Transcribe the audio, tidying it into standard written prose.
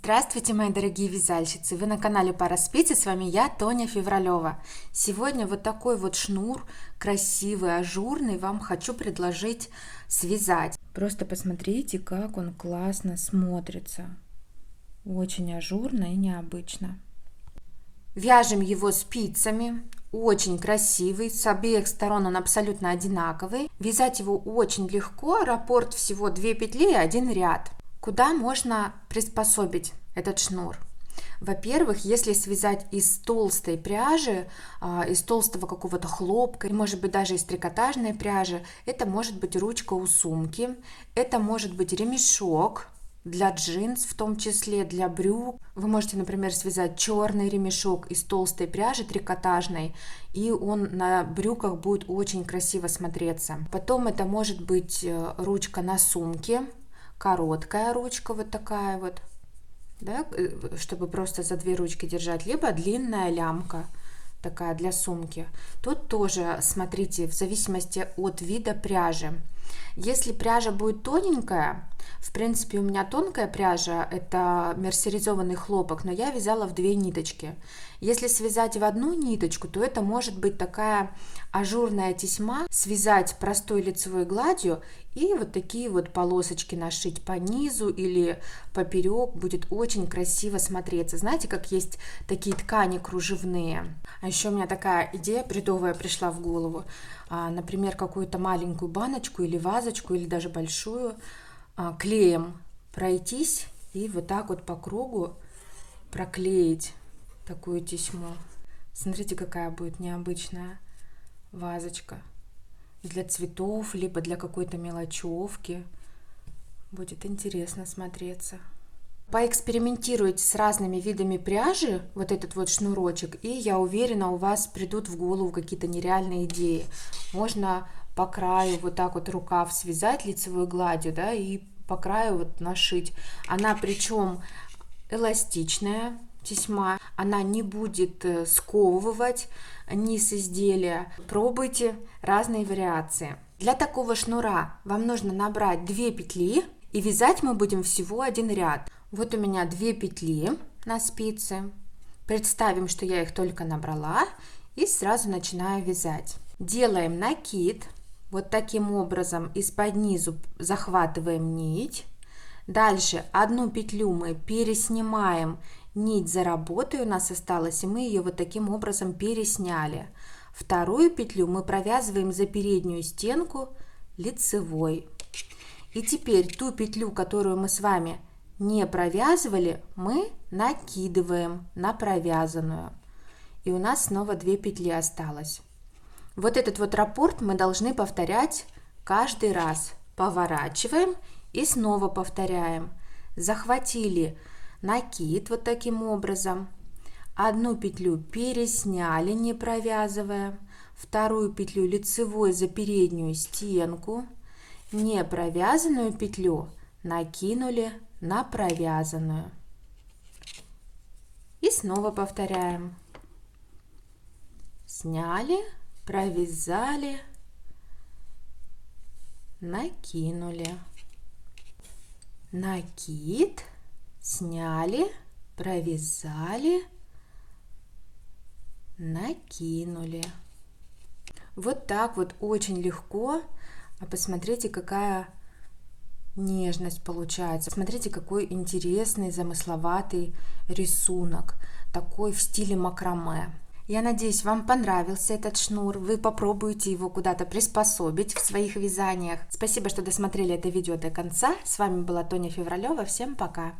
Здравствуйте, мои дорогие вязальщицы! Вы на канале Пара Спиц, и с вами я, Тоня Февралева. Сегодня вот такой вот шнур, красивый, ажурный, вам хочу предложить связать. Просто посмотрите, как он классно смотрится. Очень ажурно и необычно. Вяжем его спицами. Очень красивый, с обеих сторон он абсолютно одинаковый. Вязать его очень легко, раппорт всего 2 петли и 1 ряд. Куда можно приспособить этот шнур? Во-первых, если связать из толстой пряжи, из толстого какого-то хлопка, может быть даже из трикотажной пряжи, это может быть ручка у сумки, это может быть ремешок для джинс, в том числе для брюк. Вы можете, например, связать черный ремешок из толстой пряжи трикотажной, и он на брюках будет очень красиво смотреться. Потом это может быть ручка на сумке, короткая ручка вот такая вот, да, чтобы просто за 2 ручки держать, либо длинная лямка такая для сумки. Тут тоже смотрите, в зависимости от вида пряжи. Если пряжа будет тоненькая, в принципе у меня тонкая пряжа, это мерсеризованный хлопок, но я вязала в 2 ниточки. Если связать в 1 ниточку, то это может быть такая ажурная тесьма, связать простой лицевой гладью и вот такие вот полосочки нашить по низу или поперек, будет очень красиво смотреться. Знаете, как есть такие ткани кружевные. А еще у меня такая идея бредовая пришла в голову. Например, какую-то маленькую баночку или вазочку, или даже большую, клеем пройтись и вот так вот по кругу проклеить такую тесьму. Смотрите, какая будет необычная вазочка. Для цветов, либо для какой-то мелочевки. Будет интересно смотреться. Поэкспериментируйте с разными видами пряжи, вот этот вот шнурочек, и я уверена, у вас придут в голову какие-то нереальные идеи. Можно по краю вот так вот рукав связать лицевой гладью, да, и по краю вот нашить. Она причем эластичная тесьма, она не будет сковывать низ изделия. Пробуйте разные вариации. Для такого шнура вам нужно набрать 2 петли, и вязать мы будем всего 1 ряд. Вот у меня 2 петли на спице. Представим, что я их только набрала, и сразу начинаю вязать. Делаем накид. Вот таким образом из-под низу захватываем нить. Дальше 1 петлю мы переснимаем, нить за работой у нас осталась, и мы ее вот таким образом пересняли. 2 петлю мы провязываем за переднюю стенку лицевой. И теперь ту петлю, которую мы с вами не провязывали, мы накидываем на провязанную. И у нас снова 2 петли осталось. Вот этот вот раппорт мы должны повторять каждый раз. Поворачиваем и снова повторяем. Захватили накид вот таким образом. 1 петлю пересняли, не провязывая. 2 петлю лицевой за переднюю стенку. Не провязанную петлю накинули на провязанную. И снова повторяем. Сняли, провязали, накинули. Накид, сняли, провязали, накинули. Вот так вот очень легко. А посмотрите, какая нежность получается. Смотрите, какой интересный, замысловатый рисунок. Такой в стиле макраме. Я надеюсь, вам понравился этот шнур. Вы попробуете его куда-то приспособить в своих вязаниях. Спасибо, что досмотрели это видео до конца. С вами была Тоня Февралева. Всем пока!